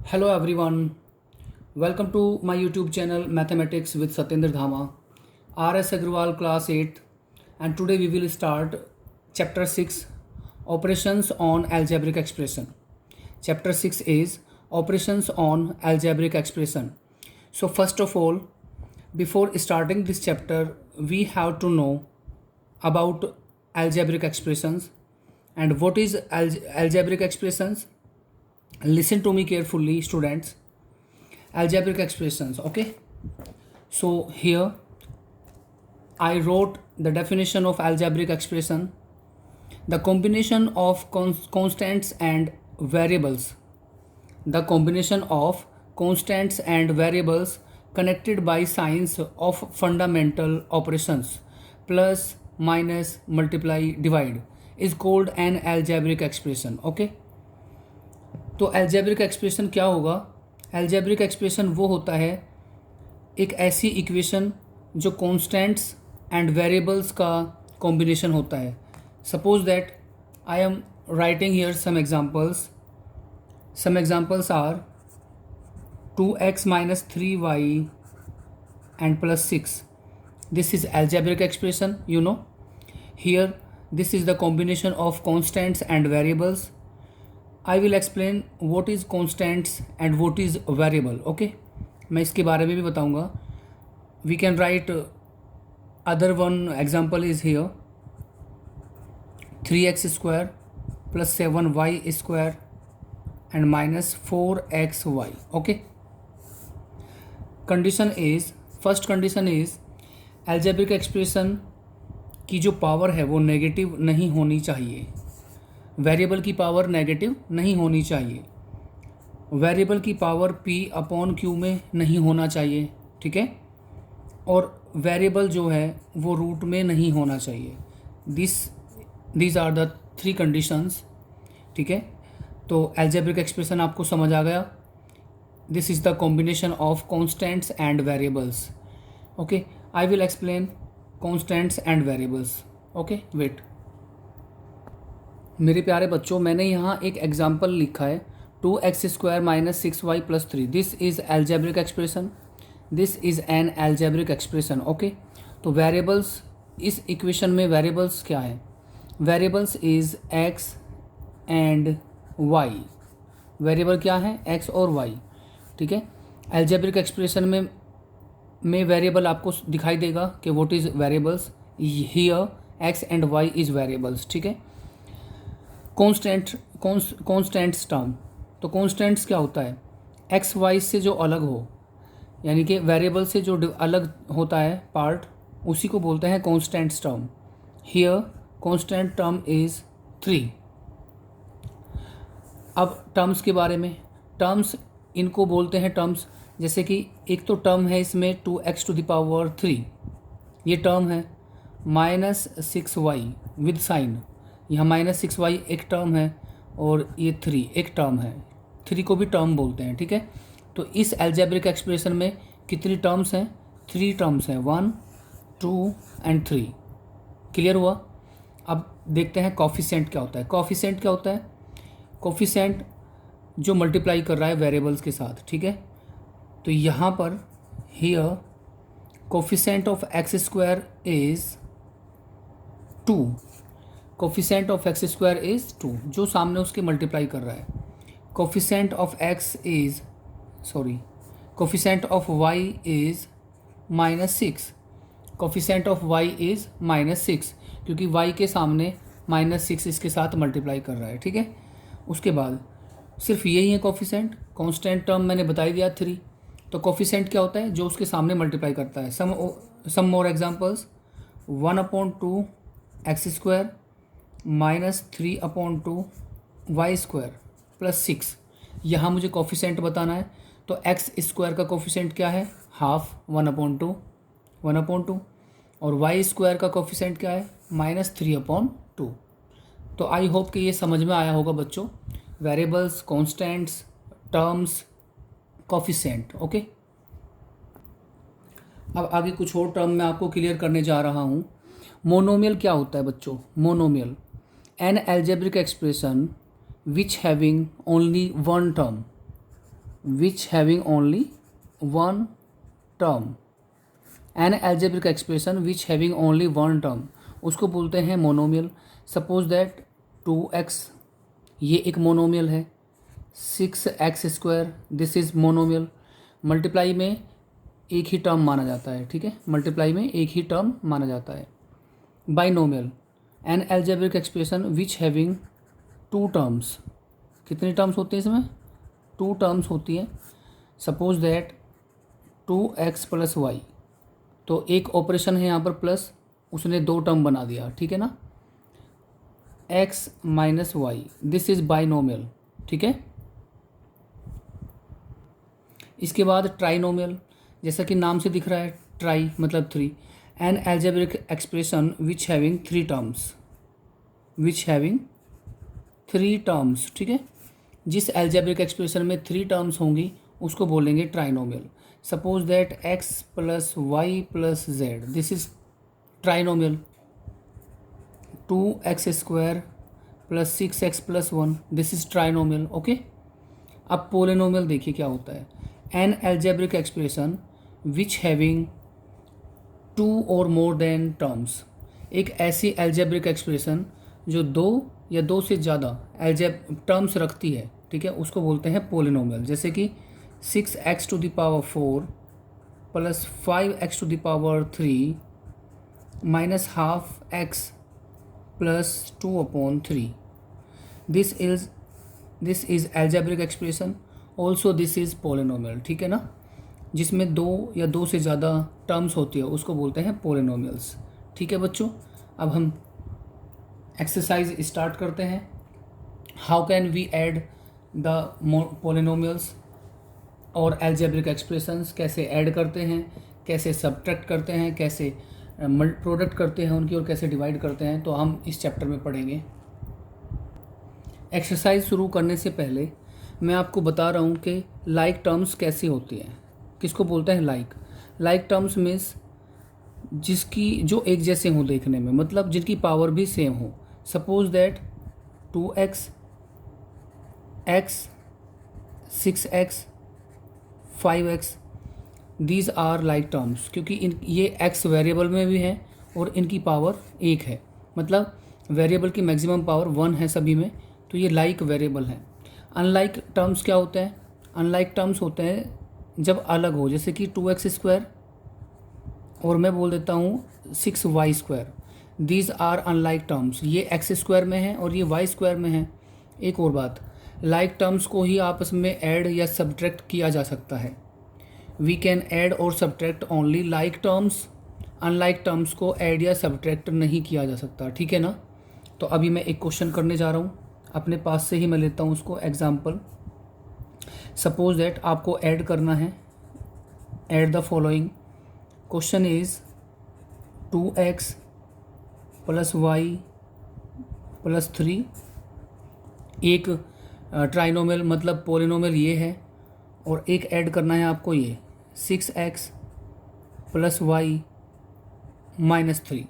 Hello everyone, welcome to my YouTube channel Mathematics with Satyendra Dhama, RS Agrawal class 8th, and today we will start chapter 6 Operations on Algebraic Expression. Chapter 6 is Operations on Algebraic Expression. So first of all, before starting this chapter, we have to know about algebraic expressions and what is algebraic expressions. Listen to me carefully, students. Algebraic expressions, okay? So here I wrote the definition of algebraic expression: the combination of constants and variables, the combination of constants and variables connected by signs of fundamental operations plus, minus, multiply, divide is called an algebraic expression. Okay, तो algebraic expression क्या होगा? algebraic expression वो होता है एक ऐसी equation जो constants and variables का कॉम्बिनेशन होता है. Suppose that I am writing here some examples. Some examples are 2x minus 3y and plus 6. This is algebraic expression, you know. Here, this is the combination of constants and variables. I will explain what is constants and what is variable, okay. मैं इसके बारे में भी बताऊंगा. We can write other one example is here 3x square plus 7y square and minus 4xy. Okay, condition is, first condition is algebraic expression की जो power है वो नेगेटिव नहीं होनी चाहिए. वेरिएबल की पावर नेगेटिव नहीं होनी चाहिए. वेरिएबल की पावर p अपॉन q में नहीं होना चाहिए, ठीक है. और वेरिएबल जो है वो रूट में नहीं होना चाहिए. This are the three conditions, ठीक है. तो algebraic एक्सप्रेशन आपको समझ आ गया. This is the combination of constants and variables. Okay, I will explain constants and variables. Okay, wait. मेरे प्यारे बच्चों, मैंने यहाँ एक एग्जाम्पल लिखा है 2x square minus 6y plus 3. This is algebraic expression. This is an algebraic expression. Okay, तो variables, इस इक्वेशन में वेरिएबल्स क्या है? Variables is x and y. Variable क्या है? x और y, ठीक है. algebraic एक्सप्रेशन में वेरिएबल आपको दिखाई देगा कि what is variables. Here x and y is variables, ठीक है. कॉन्स्टेंट्स टर्म, तो कॉन्स्टेंट्स क्या होता है? एक्स वाई से जो अलग हो, यानी कि वेरिएबल से जो अलग होता है पार्ट, उसी को बोलते हैं constants term. Here constant term is 3. अब टर्म्स के बारे में, टर्म्स इनको बोलते हैं टर्म्स. जैसे कि एक तो टर्म है इसमें 2x⁻3, ये टर्म है. -6y विद साइन, यहाँ -6y एक टर्म है और ये 3 एक टर्म है. 3 को भी टर्म बोलते हैं, ठीक है. तो इस algebraic एक्सप्रेशन में कितनी टर्म्स हैं? 3 टर्म्स हैं, 1 2 एंड 3. क्लियर हुआ? अब देखते हैं कॉफिशेंट क्या होता है. कॉफिशेंट क्या होता है? कॉफिशेंट जो मल्टीप्लाई कर रहा है वेरिएबल्स के साथ, ठीक है. तो यहाँ पर here coefficient of x square is 2. Coefficient of x square is 2, जो सामने उसके मल्टीप्लाई कर रहा है. Coefficient of x is, sorry, coefficient of y is -6. Coefficient of y is -6, क्योंकि वाई के सामने -6 इसके साथ मल्टीप्लाई कर रहा है, ठीक है. उसके बाद सिर्फ यही है कोफिशेंट. कांस्टेंट टर्म मैंने बता ही दिया 3. तो कोफिशेंट क्या होता है? जो उसके सामने मल्टीप्लाई करता है. Some more examples. 1/2 x square minus 3/2 y square plus 6. यहाँ मुझे कोफिशेंट बताना है. तो एक्स स्क्वायर का कोफिशेंट क्या है? हाफ, 1/2. और वाई स्क्वायर का कोफिशेंट क्या है? -3/2. तो आई होप कि ये समझ में आया होगा बच्चों. Variables, constants, terms, coefficient. Okay, अब आगे कुछ और टर्म मैं आपको क्लियर करने जा रहा हूँ. मोनोमियल क्या होता है बच्चों? Monomial, an algebraic expression which having only one term. Which having only one term. An algebraic expression which having only one term, उसको बोलते हैं मोनोमियल। सपोज दैट 2x, ये एक मोनोमियल है। 6x², this is monomial. Multiply में एक ही term माना जाता है, ठीक है, मल्टीप्लाई में एक ही टर्म माना जाता है। Binomial, an algebraic expression which having two terms. कितनी टर्म्स होती हैं इसमें? टू टर्म्स होती हैं। सपोज दैट 2x + y, तो एक ऑपरेशन है यहाँ पर प्लस, उसने दो टर्म बना दिया, ठीक है ना। x - y, this is binomial, ठीक है। इसके बाद ट्राइनोमियल, जैसा कि नाम से दिख रहा है, ट्राई मतलब three. An algebraic expression which having three terms, which having three terms, ठीक है। जिस एल्जेब्रिक एक्सप्रेशन में थ्री टर्म्स होंगी उसको बोलेंगे trinomial. Suppose that x + y + z, this is trinomial. 2x² + 6x + 1, this is trinomial, okay. अब polynomial देखिए क्या होता है। An algebraic expression which having two or more then terms, एक ऐसी एल्जेब्रिक एक्सप्रेशन जो दो या दो से ज़्यादा टर्म्स रखती है, ठीक है, उसको बोलते हैं पोलिनोमियल। जैसे कि 6x⁴ + 5x⁴ -½ x + 2/3, this is algebraic expression, also this is polynomial, ठीक है ना। जिसमें दो या दो से ज़्यादा टर्म्स होती है उसको बोलते हैं पोलिनोमियल्स, ठीक है बच्चों। अब हम एक्सरसाइज स्टार्ट करते हैं। How can we add the polynomials or algebraic expressions, कैसे ऐड करते हैं, कैसे सब्ट्रैक्ट करते हैं, कैसे प्रोडक्ट करते हैं उनकी, और कैसे डिवाइड करते हैं, तो हम इस चैप्टर में पढ़ेंगे। एक्सरसाइज शुरू करने से पहले मैं आपको बता रहा हूँ कि लाइक टर्म्स कैसी होती हैं। किसको बोलते हैं? लाइक टर्म्स मीन्स जिसकी जो एक जैसे हों देखने में, मतलब जिनकी पावर भी सेम हो। Suppose that 2x, x, 6x, 5x, these are like terms, क्योंकि ये x वेरिएबल में भी हैं और इनकी पावर एक है, मतलब वेरिएबल की मैक्सिमम पावर 1 है सभी में, तो ये लाइक वेरिएबल हैं। अनलाइक टर्म्स क्या होते हैं? अनलाइक टर्म्स होते हैं जब अलग हो, जैसे कि 2x² और मैं बोल देता हूँ 6y², these are unlike terms. ये x² में है और ये y² में है। एक और बात, लाइक टर्म्स को ही आपस में ऐड या सब्ट्रैक्ट किया जा सकता है। वी कैन ऐड और subtract only like terms, unlike terms को ऐड या सब्ट्रैक्ट नहीं किया जा सकता, ठीक है ना। तो अभी मैं एक क्वेश्चन करने जा रहा हूँ, अपने पास से ही मैं लेता हूँ उसको एग्जाम्पल। सपोज दैट आपको ऐड करना है, add the following. Question is 2x + y + 3, एक ट्राइनोमियल मतलब पोलिनोमियल ये है, और एक ऐड करना है आपको ये 6x + y - 3।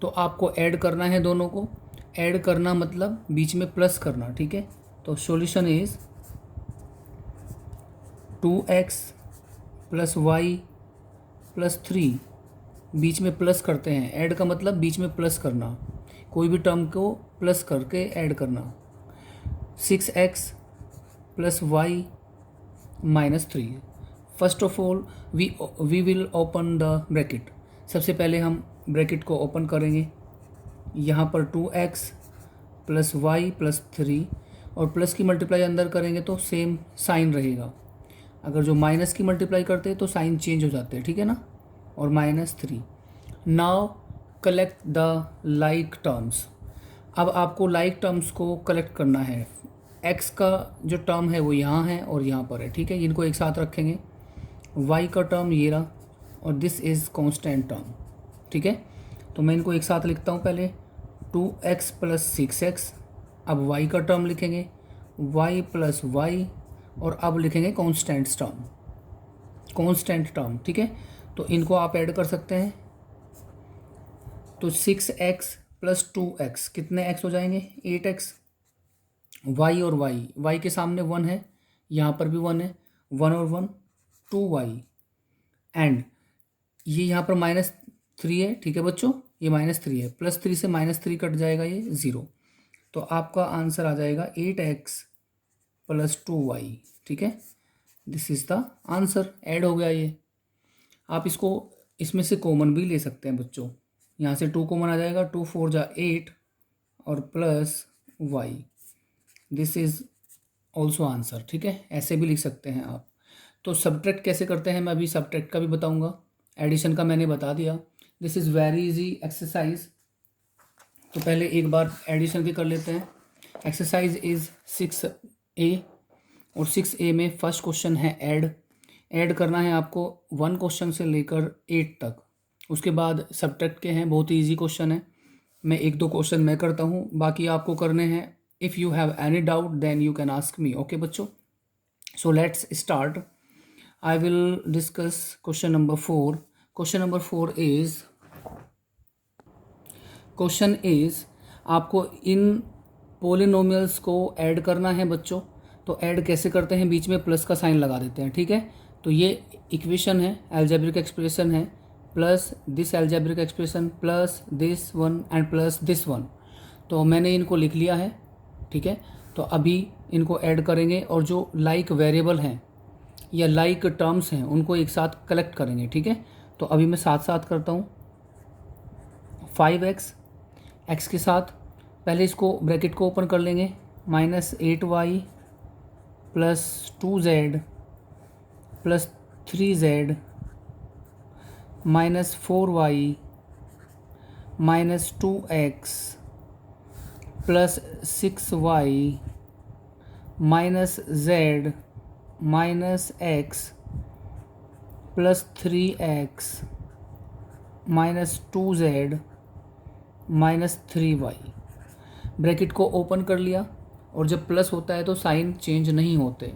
तो आपको ऐड करना है दोनों को। ऐड करना मतलब बीच में प्लस करना, ठीक है। तो सॉल्यूशन इज 2x + y + 3, बीच में प्लस करते हैं। ऐड का मतलब बीच में प्लस करना, कोई भी टर्म को प्लस करके ऐड करना। 6x + y - 3, first of all we will open the bracket. सबसे पहले हम ब्रैकेट को ओपन करेंगे। यहाँ पर 2x + y + 3, और प्लस की मल्टीप्लाई अंदर करेंगे तो सेम साइन रहेगा। अगर जो माइनस की मल्टीप्लाई करते हैं तो साइन चेंज हो जाते हैं, ठीक है ना, और -3। Now collect the like terms. अब आपको लाइक टर्म्स को कलेक्ट करना है। x का जो टर्म है वो यहाँ है और यहाँ पर है, ठीक है, इनको एक साथ रखेंगे। y का टर्म ये रहा, और दिस इज़ कांस्टेंट टर्म, ठीक है। तो मैं इनको एक साथ लिखता हूँ पहले, 2x + 6x। अब y का टर्म लिखेंगे, y + y, और अब लिखेंगे कांस्टेंट टर्म, ठीक है। तो इनको आप ऐड कर सकते हैं। तो 6x + 2x कितने x हो जाएंगे? 8x। y और y के सामने 1 है, यहाँ पर भी 1 है, 1 और 1 2y, एंड ये यहाँ पर -3 है, ठीक है बच्चों, ये -3 है, +3 से -3 कट जाएगा, ये 0। तो आपका आंसर आ जाएगा 8x + 2y, ठीक है। This is the answer, add हो गया ये। आप इसको इसमें से कॉमन भी ले सकते हैं बच्चों, यहाँ से 2 कॉमन आ जाएगा, 2 4 जा 8 और +y, this is also answer, ठीक है। ऐसे भी लिख सकते हैं आप। तो सब्ट्रैक्ट कैसे करते हैं मैं अभी सब्ट्रैक्ट का भी बताऊंगा, एडिशन का मैंने बता दिया। This is very easy exercise. तो पहले एक बार एडिशन की कर लेते हैं। एक्सरसाइज इज़ 6A, और 6A में फर्स्ट क्वेश्चन है ऐड करना है आपको 1 क्वेश्चन से लेकर 8 तक। उसके बाद सब्ट्रैक्ट के हैं, बहुत ही ईजी क्वेश्चन है। मैं 1-2 क्वेश्चन मैं करता हूँ, बाकी आपको करने हैं। If you have any doubt then you can ask me, okay बच्चों। So let's start. I will discuss question number 4। Question number 4 is, question is आपको इन पोलिनोमियल्स को ऐड करना है बच्चों। तो ऐड कैसे करते हैं, बीच में प्लस का साइन लगा देते हैं, ठीक है। तो ये इक्वेशन है, अलजेब्रिक एक्सप्रेशन है, plus this algebraic expression plus this one and plus this one. तो मैंने इनको लिख लिया है, ठीक है। तो अभी इनको ऐड करेंगे, और जो लाइक वेरिएबल हैं या लाइक टर्म्स हैं उनको एक साथ कलेक्ट करेंगे, ठीक है। तो अभी मैं साथ साथ करता हूँ। 5x x के साथ पहले इसको ब्रैकेट को ओपन कर लेंगे, -8y + 2z + 3z -4y -2x + 6y -z -x + 3x -2z -3y। Bracket को ओपन कर लिया, और जब प्लस होता है तो साइन चेंज नहीं होते,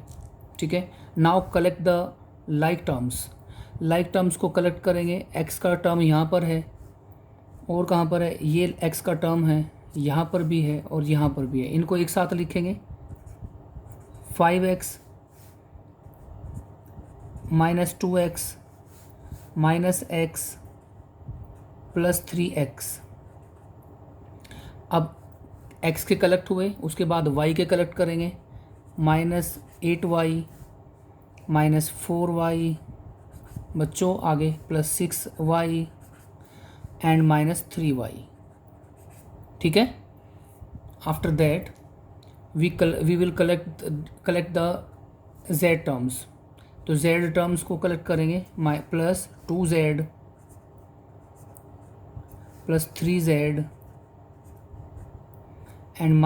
ठीक है। Now collect the like terms को कलेक्ट करेंगे। x का टर्म यहाँ पर है, और कहाँ पर है, ये x का टर्म है, यहाँ पर भी है और यहाँ पर भी है। इनको एक साथ लिखेंगे। 5x -2x -x + 3x। अब x के कलेक्ट हुए, उसके बाद y के कलेक्ट करेंगे। -8y -4y बच्चों आगे +6y एंड -3y, ठीक है। After that we will collect the z terms. तो z टर्म्स को कलेक्ट करेंगे, +2z + 3z and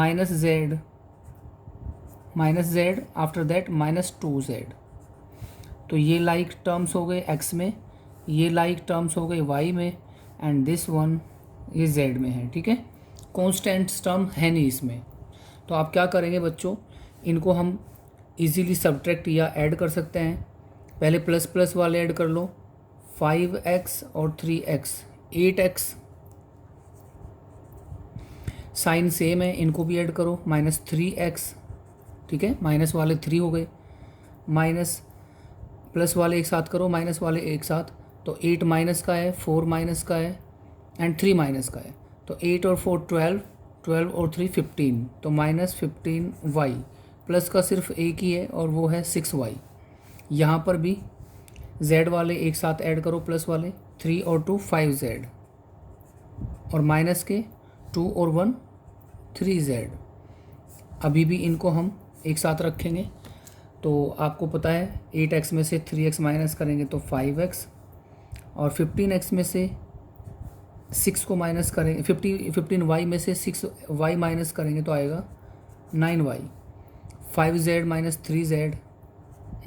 -z after that -2z। तो ये लाइक टर्म्स हो गए x में, ये लाइक टर्म्स हो गए y में, एंड दिस वन ये z में है, ठीक है। कॉन्स्टेंट्स टर्म है नहीं इसमें। तो आप क्या करेंगे बच्चों, इनको हम इजीली सब्ट्रैक्ट या ऐड कर सकते हैं। पहले प्लस प्लस वाले ऐड कर लो, 5x और 3x 8x, साइन सेम है, इनको भी ऐड करो, -3x, ठीक है। माइनस वाले 3 हो गए, माइनस प्लस वाले एक साथ करो, माइनस वाले एक साथ। तो 8 माइनस का है, 4 माइनस का है एंड 3 माइनस का है। तो 8 और 4 12, 12 और 3 15, तो -15y। प्लस का सिर्फ एक ही है और वो है 6y। यहाँ पर भी z वाले एक साथ ऐड करो, प्लस वाले 3 और 2 5z, और माइनस के 2 और 1 3z। अभी भी इनको हम एक साथ रखेंगे। तो आपको पता है 8x में से 3x माइनस करेंगे तो 5x, और 15x में से 6 को माइनस करेंगे, 15y में से 6y माइनस करेंगे तो आएगा 9y। 5z - 3z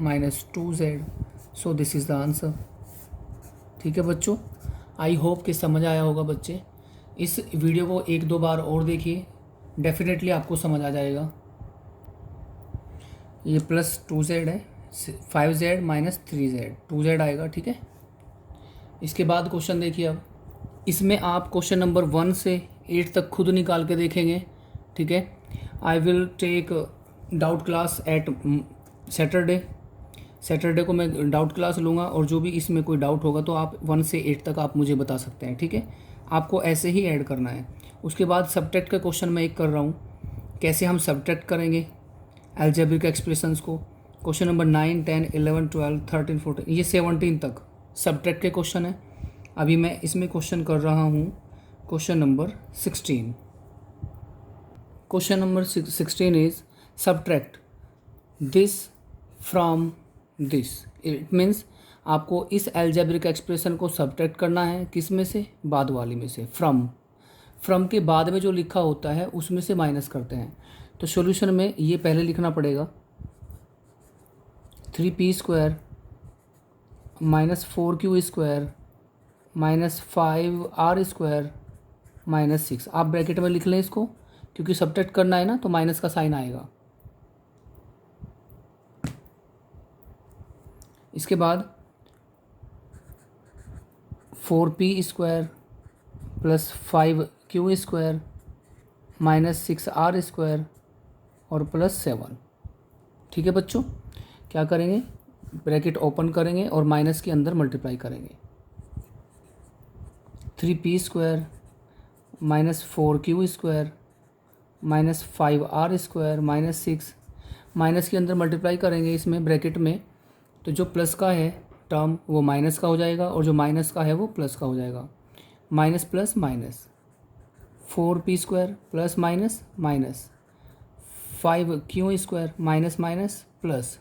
-2z। So this is the answer, ठीक है बच्चों। आई होप कि समझ आया होगा बच्चे। इस वीडियो को 1-2 बार और देखिए, डेफिनेटली आपको समझ आ जाएगा। ये +2z है, 5z - 3z 2z आएगा, ठीक है। इसके बाद क्वेश्चन देखिए। अब इसमें आप क्वेश्चन नंबर 1 से 8 तक खुद निकाल के देखेंगे, ठीक है। I will take doubt class at Saturday को मैं डाउट क्लास लूँगा और जो भी इसमें कोई डाउट होगा तो आप 1 से 8 तक आप मुझे बता सकते हैं, ठीक है। आपको ऐसे ही ऐड करना है। उसके बाद सब्ट्रैक्ट का क्वेश्चन मैं एक कर रहा हूँ, कैसे हम सब्ट्रैक्ट करेंगे अलजेब्रिक एक्सप्रेशंस को। क्वेश्चन नंबर 9, 10, 11, 12, 13, 14 ये 17 तक सब्ट्रैक्ट के क्वेश्चन है। अभी मैं इसमें क्वेश्चन कर रहा हूँ question number 16। Question number 16 is subtract this from this. It means आपको इस अलजेब्रिक एक्सप्रेशन को सब्ट्रैक्ट करना है, किस में से, बाद वाली में से, फ्रॉम के बाद में जो लिखा होता है उसमें से माइनस करते हैं। तो सॉल्यूशन में ये पहले लिखना पड़ेगा 3p² - 4q² - 5r² - 6। आप ब्रैकेट में लिख लें इसको, क्योंकि सब्ट्रैक्ट करना है ना, तो माइनस का साइन आएगा। इसके बाद 4p² + 5q² - 6r² और +7। ठीक है बच्चों, क्या करेंगे, ब्रैकेट ओपन करेंगे और माइनस के अंदर मल्टीप्लाई करेंगे। 3p² - 4q² - 5r² - 6, माइनस के अंदर मल्टीप्लाई करेंगे इसमें ब्रैकेट में, तो जो प्लस का है टर्म वो माइनस का हो जाएगा और जो माइनस का है वो प्लस का हो जाएगा। Minus plus minus, 4p² plus minus minus, 5q² minus minus plus,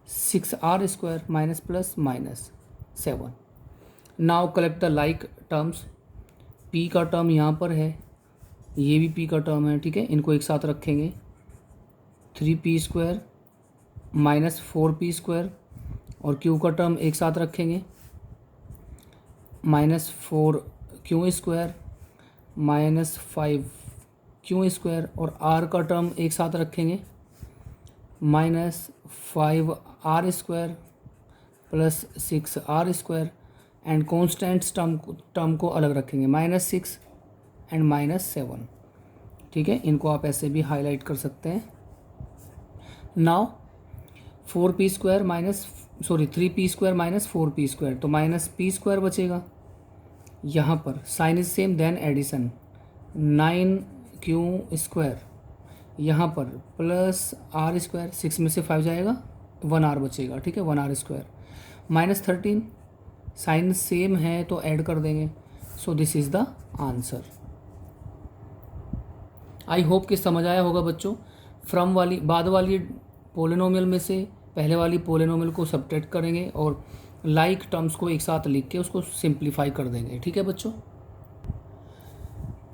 6r² minus plus minus 7। Now collect the like terms. p का टर्म यहाँ पर है, ये भी p का टर्म है, ठीक है, इनको एक साथ रखेंगे। 3p² - 4p² और q का टर्म एक साथ रखेंगे, -4q² -5q² और r का टर्म एक साथ रखेंगे, -5r² + 6r² and constants term को अलग रखेंगे, -6 एंड -7। ठीक है, इनको आप ऐसे भी हाईलाइट कर सकते हैं। नाउ 3p² - 4p², तो -p² बचेगा। यहाँ पर sign is same, then addition 9q², यहाँ पर +r², 6 में से 5 जाएगा तो 1r बचेगा, ठीक है, 1r²। -13, साइन सेम है तो ऐड कर देंगे। So this is the answer. I hope कि समझ आया होगा बच्चों। फ्रॉम वाली बाद वाली पोलिनोमियल में से पहले वाली पोलिनोमियल को सब्ट्रैक्ट करेंगे और लाइक टर्म्स को एक साथ लिख के उसको सिंप्लीफाई कर देंगे। ठीक है बच्चों।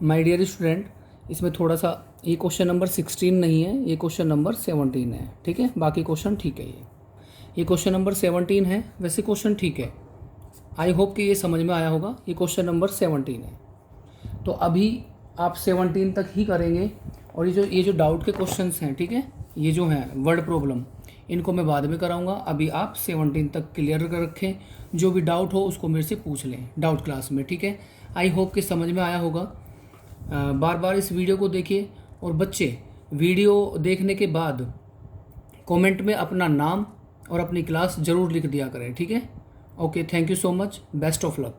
माय डियर स्टूडेंट, इसमें थोड़ा सा ये क्वेश्चन नंबर 16 नहीं है, ये क्वेश्चन नंबर 17 है, ठीक है, बाकी क्वेश्चन ठीक है। ये क्वेश्चन नंबर 17 है, वैसे क्वेश्चन ठीक है। आई होप कि ये समझ में आया होगा। ये क्वेश्चन नंबर 17 है, तो अभी आप 17 तक ही करेंगे और ये जो डाउट के क्वेश्चंस हैं, ठीक है, ये जो हैं वर्ड प्रॉब्लम, इनको मैं बाद में कराऊंगा। अभी आप 17 तक क्लियर कर रखें, जो भी डाउट हो उसको मेरे से पूछ लें डाउट क्लास में, ठीक है। आई होप कि समझ में आया होगा। बार बार इस वीडियो को देखिए और बच्चे वीडियो देखने के बाद कमेंट में अपना नाम और अपनी क्लास ज़रूर लिख दिया करें, ठीक है। Okay, thank you so much, best of luck.